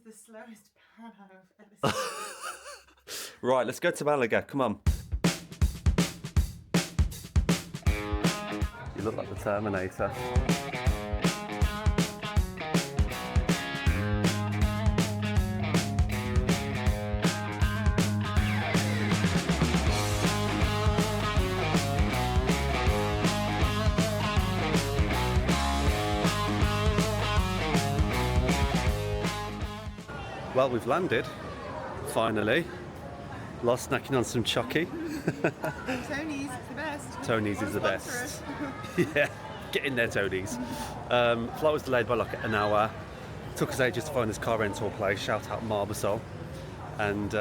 was the slowest pan I've ever seen. Right, let's go to Malaga. Come on. You look like the Terminator. Well, we've landed, finally. Lost snacking on some chocky. Tony's is the best. Tony's is the best. Yeah, get in there, Tony's. Flight was delayed by like an hour. Took us ages to find this car rental place. Shout out Marbasol. And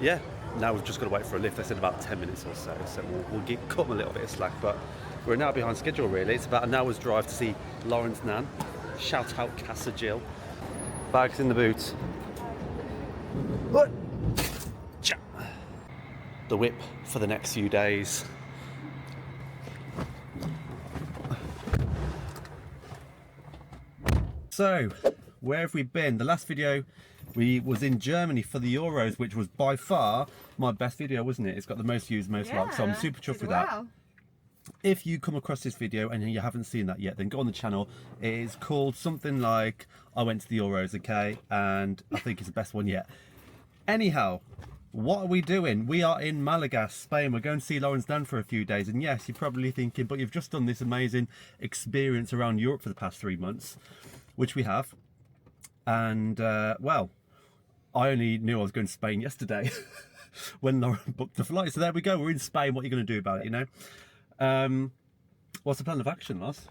yeah, now we've just got to wait for a lift. They said about 10 minutes or so. So we'll cut them a little bit of slack. But we're now behind schedule, really. It's about an hour's drive to see Lawrence Nan. Shout out Casa Jill. Bags in the boot. The whip for the next few days. So, where have we been? The last video we was in Germany for the Euros, which was by far my best video, wasn't it? It's got the most views, most likes, so I'm super chuffed with that. If you come across this video and you haven't seen that yet, then go on the channel. It is called something like I went to the Euros, okay? And I think it's the best one yet. Anyhow, what are we doing? We are in Malaga, Spain. We're going to see Lawrence Nan for a few days. And yes, you're probably thinking, but you've just done this amazing experience around Europe for the past 3 months, which we have. And, well, I only knew I was going to Spain yesterday when Lauren booked the flight. So there we go. We're in Spain. What are you going to do about it, you know? What's the plan of action, Loss?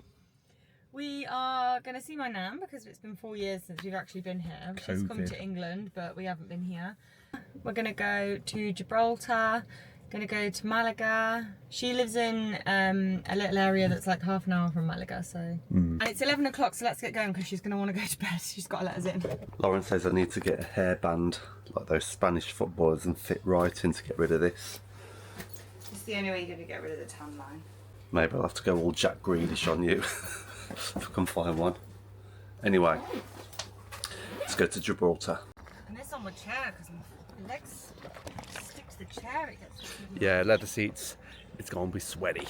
We are going to see my nan because it's been 4 years since we've actually been here. She's come to England, but we haven't been here. We're going to go to Gibraltar, going to go to Malaga. She lives in a little area that's like half an hour from Malaga, so. And it's 11 o'clock, so let's get going because she's going to want to go to bed. She's got to let us in. Lauren says I need to get a hairband like those Spanish footballers and fit right in to get rid of this. It's the only way you're going to get rid of the tan line. Maybe I'll have to go all Jack Grealish on you if I can find one. Anyway, let's go to Gibraltar. And this on my chair because my legs stick to the chair. It gets yeah, leather seats. It's going to be sweaty.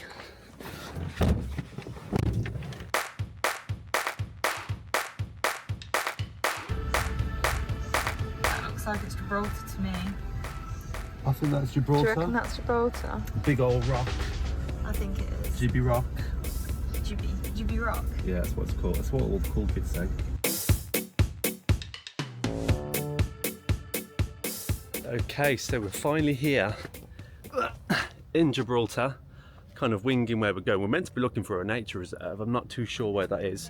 That looks like it's Gibraltar to me. I think that's Gibraltar. Do you reckon that's Gibraltar? Big old rock. I think it is. Gibby Rock. Gibby Rock? Yeah, that's what it's called. That's what all the cool kids say. Okay, so we're finally here in Gibraltar, kind of winging where we're going. We're meant to be looking for a nature reserve. I'm not too sure where that is.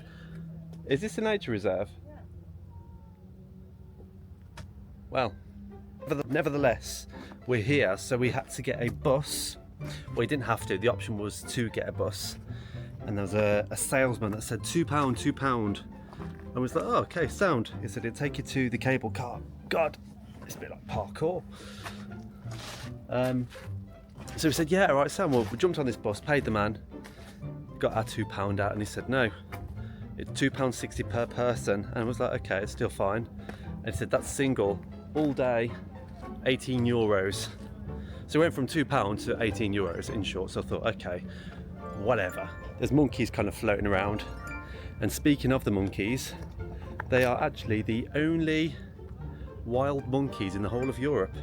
Is this a nature reserve? Yeah. Well, nevertheless, we're here, so we had to get a bus. Well, we didn't have to. The option was to get a bus. And there was a salesman that said £2, £2. I was like, oh, okay, sound. He said it'd take you to the cable car. God, it's a bit like parkour. So we said, yeah, all right, sound. Well, we jumped on this bus, paid the man, got our £2 out, and he said, no, it's £2.60 per person. And I was like, okay, it's still fine. And he said, that's single, all day, €18. So we went from £2 to €18 in short. So I thought, okay, whatever. There's monkeys kind of floating around. And speaking of the monkeys, they are actually the only wild monkeys in the whole of Europe,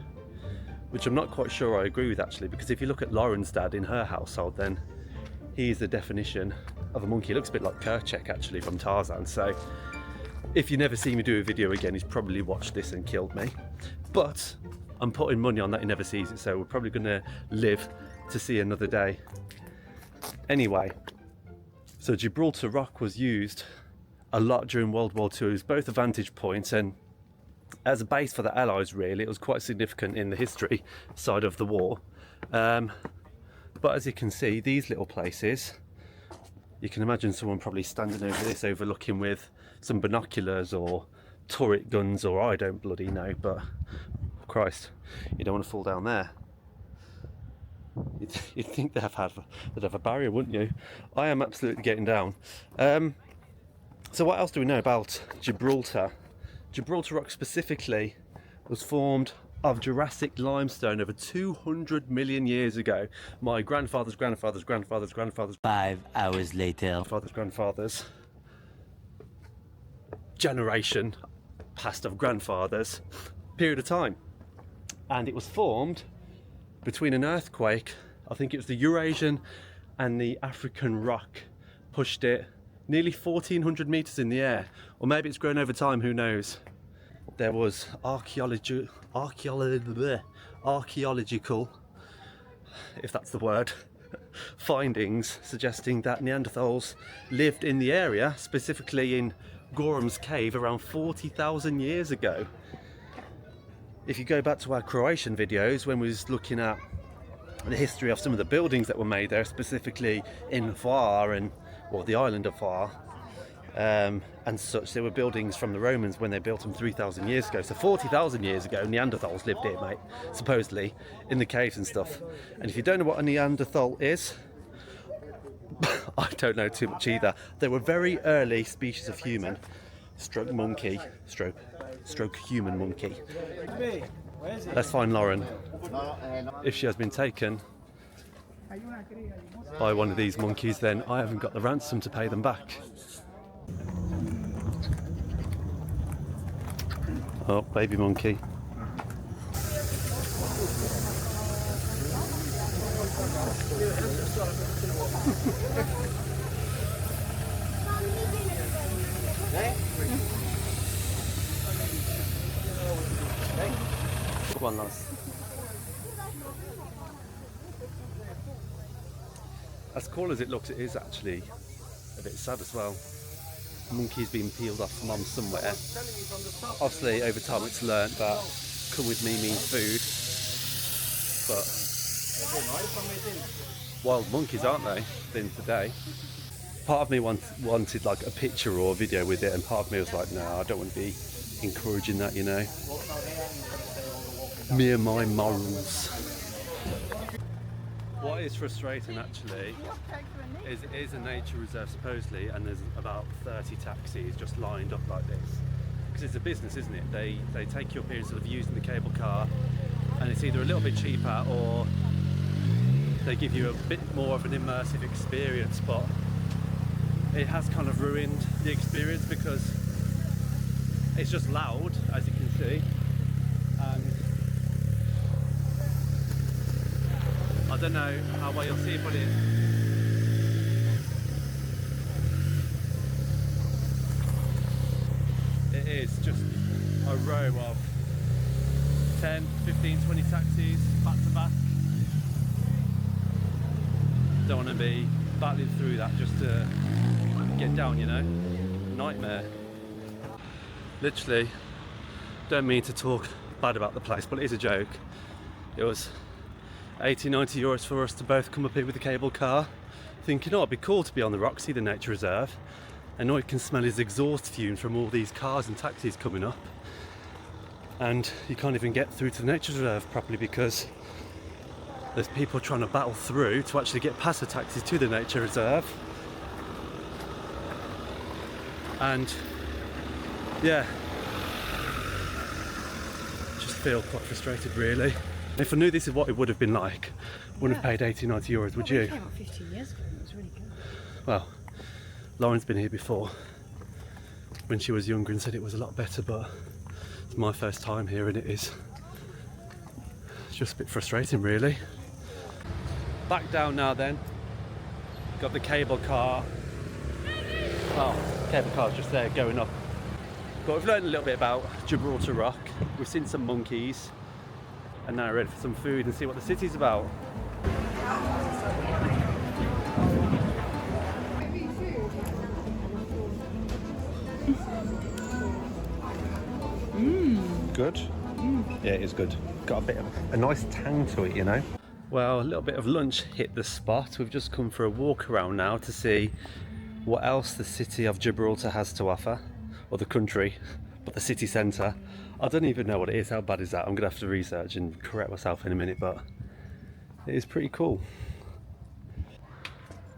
which I'm not quite sure I agree with actually, because if you look at Lauren's dad in her household, then he's the definition of a monkey. He looks a bit like Kerchak actually from Tarzan. So if you never see me do a video again, he's probably watched this and killed me. But I'm putting money on that he never sees it, so we're probably going to live to see another day. Anyway, so Gibraltar Rock was used a lot during World War II. It was both a vantage point and as a base for the Allies, really. It was quite significant in the history side of the war. But as you can see, these little places, you can imagine someone probably standing over this overlooking with some binoculars or turret guns, or I don't bloody know, but Christ, you don't want to fall down there. You'd think they'd have a barrier, wouldn't you? I am absolutely getting down. So what else do we know about Gibraltar? Gibraltar Rock specifically was formed of Jurassic limestone over 200 million years ago. My grandfather's 5 hours later. grandfather's generation past of grandfathers period of time. And it was formed between an earthquake, I think it was the Eurasian and the African rock pushed it nearly 1,400 meters in the air. Or maybe it's grown over time, who knows. There was archaeological, if that's the word, findings suggesting that Neanderthals lived in the area, specifically in Gorham's Cave, around 40,000 years ago. If you go back to our Croatian videos, when we was looking at the history of some of the buildings that were made there, specifically in Var and, well, the island of Var, and such, there were buildings from the Romans when they built them 3,000 years ago. So 40,000 years ago, Neanderthals lived here, mate, supposedly, in the caves and stuff. And if you don't know what a Neanderthal is, I don't know too much either. They were very early species of human, stroke monkey, stroke human monkey. Let's find Lauren. If she has been taken by one of these monkeys, then I haven't got the ransom to pay them back. Oh, baby monkey. Come on, lads. As cool as it looks, it is actually a bit sad as well. Monkey's been peeled off from somewhere. Obviously, over time it's learnt that come with me means food. But wild monkeys, aren't they? Then today. Part of me wanted like a picture or a video with it, and part of me was like, no, I don't want to be encouraging that, you know. Me and my morals. What is frustrating actually is it is a nature reserve supposedly, and there's about 30 taxis just lined up like this. Because it's a business, isn't it? They take you up here instead of using the cable car, and it's either a little bit cheaper or they give you a bit more of an immersive experience, but it has kind of ruined the experience because it's just loud, as you can see, and I don't know how well you'll see it, but it is just a row of 10, 15, 20 taxis back to back. Don't want to be battling through that just to get down, you know. Nightmare. Literally, don't mean to talk bad about the place, but it is a joke. It was 80-90 euros for us to both come up here with a cable car, thinking, oh, it'd be cool to be on the rock, see the nature reserve, and all you can smell is exhaust fumes from all these cars and taxis coming up, and you can't even get through to the nature reserve properly because there's people trying to battle through to actually get past the taxis to the nature reserve. And yeah, just feel quite frustrated really. If I knew this is what it would have been like, I wouldn't have paid 80-90 euros, would you? It came up 15 years ago, it was really good. Well, Lauren's been here before when she was younger and said it was a lot better, but it's my first time here and it's just a bit frustrating really. Back down now then. Got the cable car. Oh, cable car's just there going up. But we've learned a little bit about Gibraltar Rock. We've seen some monkeys. And now we're ready for some food and see what the city's about. Good? Yeah, it is good. Got a bit of a nice tang to it, you know. Well, a little bit of lunch hit the spot. We've just come for a walk around now to see what else the city of Gibraltar has to offer, or the country, but the city centre. I don't even know what it is. How bad is that? I'm gonna have to research and correct myself in a minute, but it is pretty cool.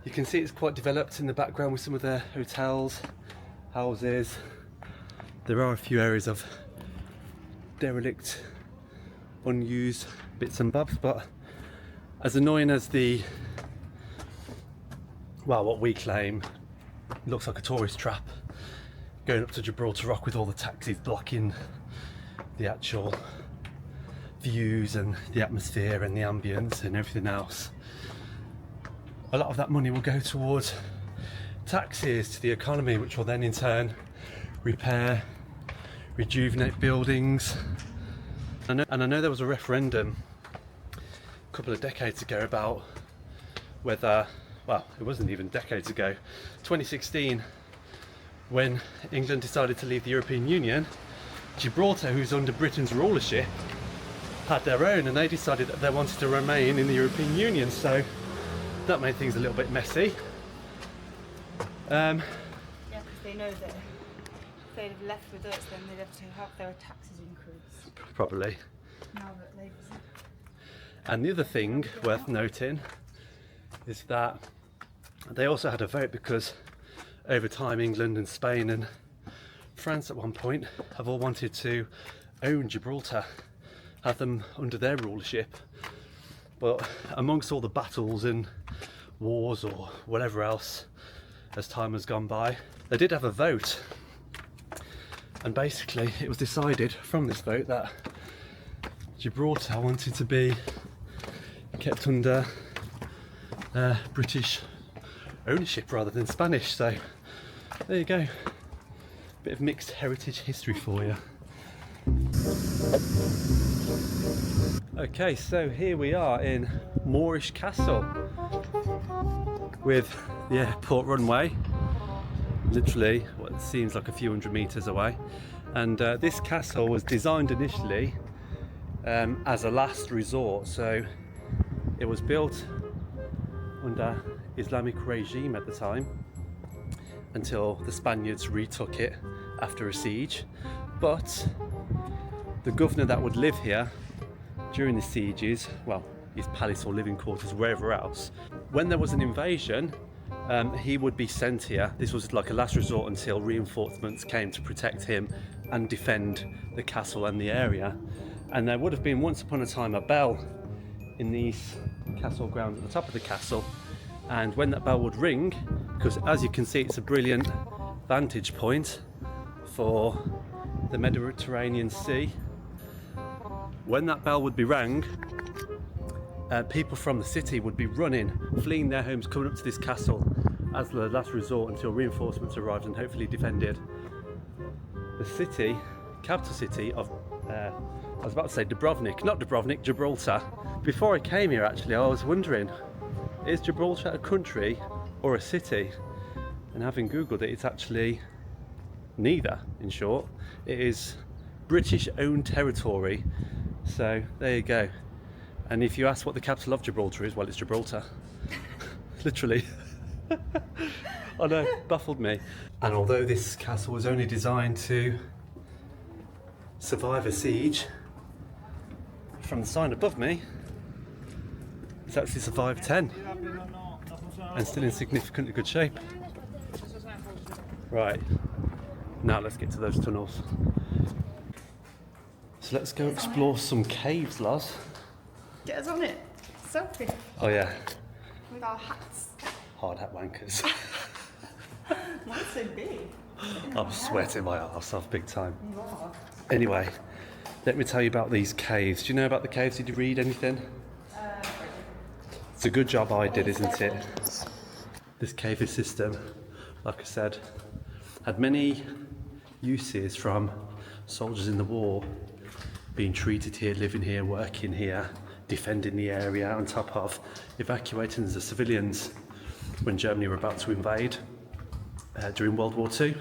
You can see it's quite developed in the background with some of their hotels, houses. There are a few areas of derelict, unused bits and bobs, but as annoying as what we claim looks like a tourist trap, going up to Gibraltar Rock with all the taxis blocking the actual views and the atmosphere and the ambience and everything else, a lot of that money will go towards taxes to the economy, which will then in turn repair, rejuvenate buildings. And I know there was a referendum a couple of decades ago about whether, well, it wasn't even decades ago, 2016, when England decided to leave the European Union, Gibraltar, who's under Britain's rulership, had their own, and they decided that they wanted to remain in the European Union, so that made things a little bit messy. Yeah, because they know that if they'd have left with us, then they'd have to have their taxes increased. Probably. Now that Labour's in. And the other thing worth noting is that they also had a vote, because over time England and Spain and France at one point have all wanted to own Gibraltar, have them under their rulership. But amongst all the battles and wars or whatever else, as time has gone by, they did have a vote, and basically it was decided from this vote that Gibraltar wanted to be kept under British ownership rather than Spanish. So there you go, bit of mixed heritage history for you. Okay, so here we are in Moorish Castle with the airport runway literally what seems like a few hundred meters away, and this castle was designed initially as a last resort. So it was built under Islamic regime at the time until the Spaniards retook it after a siege. But the governor that would live here during the sieges, well, his palace or living quarters, wherever else, when there was an invasion, he would be sent here. This was like a last resort until reinforcements came to protect him and defend the castle and the area. And there would have been once upon a time a bell in these castle grounds at the top of the castle, and when that bell would ring, because as you can see it's a brilliant vantage point for the Mediterranean Sea, when that bell would be rang, people from the city would be running, fleeing their homes, coming up to this castle as the last resort until reinforcements arrived and hopefully defended the city, capital city of, I was about to say Dubrovnik, not Dubrovnik, Gibraltar. Before I came here actually I was wondering, is Gibraltar a country or a city? And having googled it, it's actually neither, in short. It is British owned territory, so there you go. And if you ask what the capital of Gibraltar is, well, it's Gibraltar. Literally. I know, baffled me. And although this castle was only designed to survive a siege, from the sign above me, it's actually survived 10 and still in significantly good shape. Right, now let's get to those tunnels. So let's go explore some caves, Loz. Get us on it. Selfie. Oh yeah. With our hats. Hard hat wankers. Mine's so big. I'm sweating my arse off big time. Anyway, let me tell you about these caves. Do you know about the caves? Did you read anything? It's a good job I did, isn't it? This cave system, like I said, had many uses, from soldiers in the war being treated here, living here, working here, defending the area, on top of evacuating the civilians when Germany were about to invade during World War II.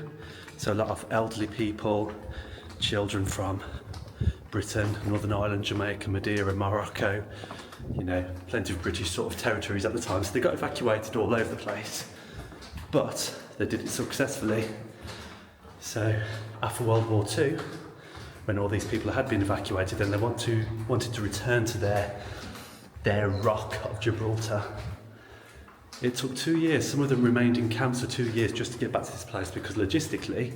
So a lot of elderly people, children from Britain, Northern Ireland, Jamaica, Madeira, Morocco, you know, plenty of British sort of territories at the time, so they got evacuated all over the place, but they did it successfully. So after World War II, when all these people had been evacuated, and they wanted to return to their rock of Gibraltar, it took 2 years. Some of them remained in camps for 2 years just to get back to this place, because logistically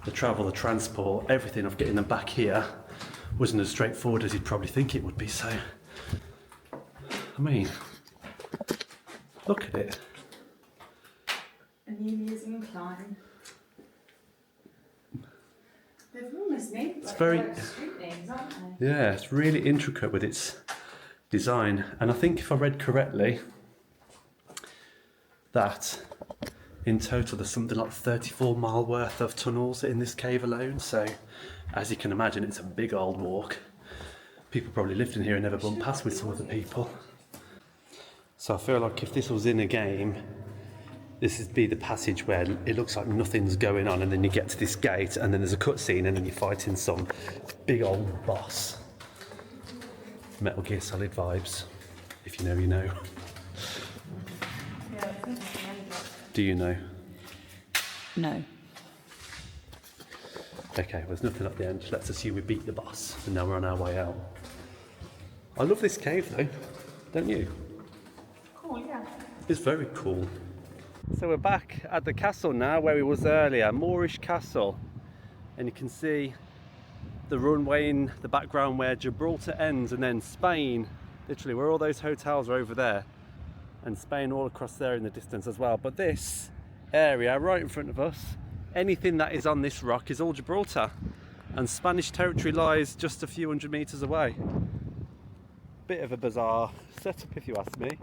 the travel, the transport, everything of getting them back here wasn't as straightforward as you'd probably think it would be. So, I mean, look at it. A New Year's incline. They've almost made like very street names, aren't they? Yeah, it's really intricate with its design. And I think if I read correctly, that in total there's something like 34 mile worth of tunnels in this cave alone. So as you can imagine, it's a big old walk. People probably lived in here and never bumped past with some of the people. So I feel like if this was in a game, this would be the passage where it looks like nothing's going on, and then you get to this gate and then there's a cutscene and then you're fighting some big old boss. Metal Gear Solid vibes. If you know, you know. Do you know? No. Okay, well, there's nothing at the end. Let's assume we beat the boss and now we're on our way out. I love this cave though, don't you? Cool, yeah. It's very cool. So we're back at the castle now where we was earlier, Moorish Castle. And you can see the runway in the background where Gibraltar ends, and then Spain, literally where all those hotels are over there. And Spain all across there in the distance as well. But this area right in front of us, anything that is on this rock is all Gibraltar. And Spanish territory lies just a few hundred meters away. Bit of a bizarre setup if you ask me.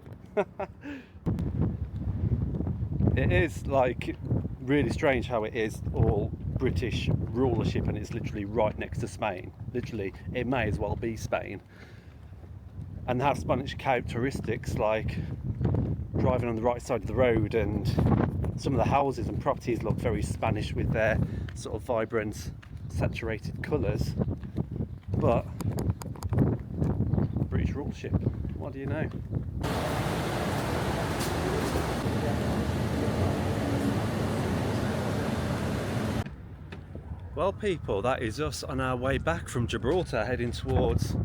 It is like really strange how it is all British rulership and it's literally right next to Spain. Literally, it may as well be Spain. And have Spanish characteristics like driving on the right side of the road, and some of the houses and properties look very Spanish with their sort of vibrant, saturated colours. But British rulership, what do you know? Well people, that is us on our way back from Gibraltar, heading towards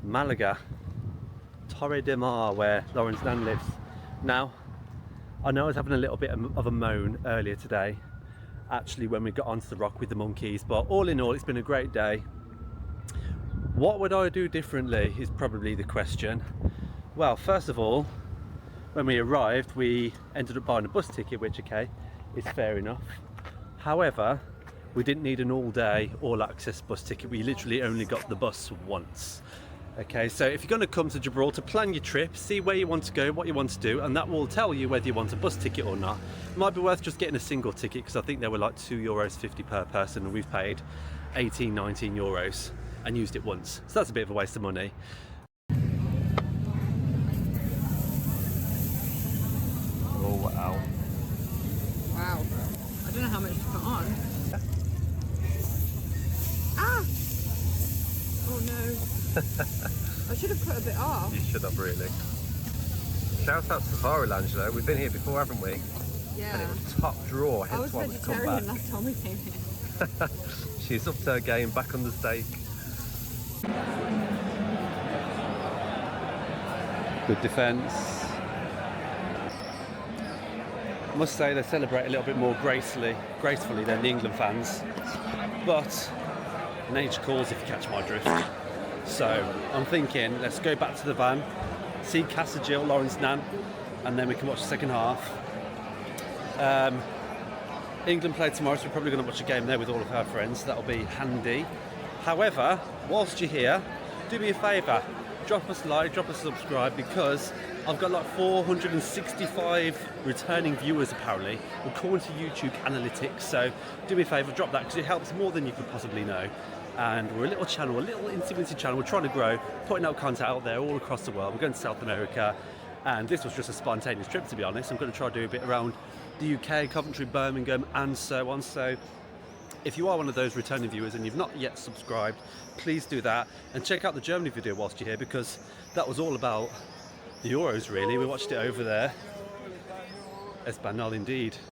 Malaga, Torre de Mar, where Lawrence Nan lives. Now, I know I was having a little bit of a moan earlier today, actually when we got onto the rock with the monkeys, but all in all it's been a great day. What would I do differently is probably the question. Well, first of all, when we arrived we ended up buying a bus ticket, which okay, is fair enough. However, we didn't need an all-day, all-access bus ticket. We literally only got the bus once. Okay, so if you're going to come to Gibraltar, plan your trip, see where you want to go, what you want to do, and that will tell you whether you want a bus ticket or not. It might be worth just getting a single ticket, because I think they were like €2.50 per person, and we've paid 18, 19 euros and used it once. So that's a bit of a waste of money. Oh, wow. Wow. I don't know how much to put on. Ah! Oh no. I should have put a bit off. You should have, really. Shout out to Safari Lounge though, we've been here before, haven't we? Yeah. And it was top draw, hence why we've come back. I was vegetarian last time we came here. She's up to her game, back on the steak. Good defence. I must say they celebrate a little bit more gracefully than the England fans. But nature calls, if you catch my drift. So I'm thinking, let's go back to the van, see Casa Jill, Lawrence Nan, and then we can watch the second half. England play tomorrow, so we're probably going to watch a game there with all of our friends. That'll be handy. However, whilst you're here, do me a favour, drop us a like, drop us a subscribe, because I've got like 465 returning viewers apparently, according to YouTube analytics. So do me a favour, drop that, because it helps more than you could possibly know. And we're a little channel, a little insignificant channel. We're trying to grow, putting out content out there all across the world. We're going to South America, and this was just a spontaneous trip, to be honest. I'm going to try to do a bit around the UK, Coventry, Birmingham, and so on. So if you are one of those returning viewers and you've not yet subscribed, please do that, and check out the Germany video whilst you're here, because that was all about the Euros really. We watched it over there. Espanol indeed.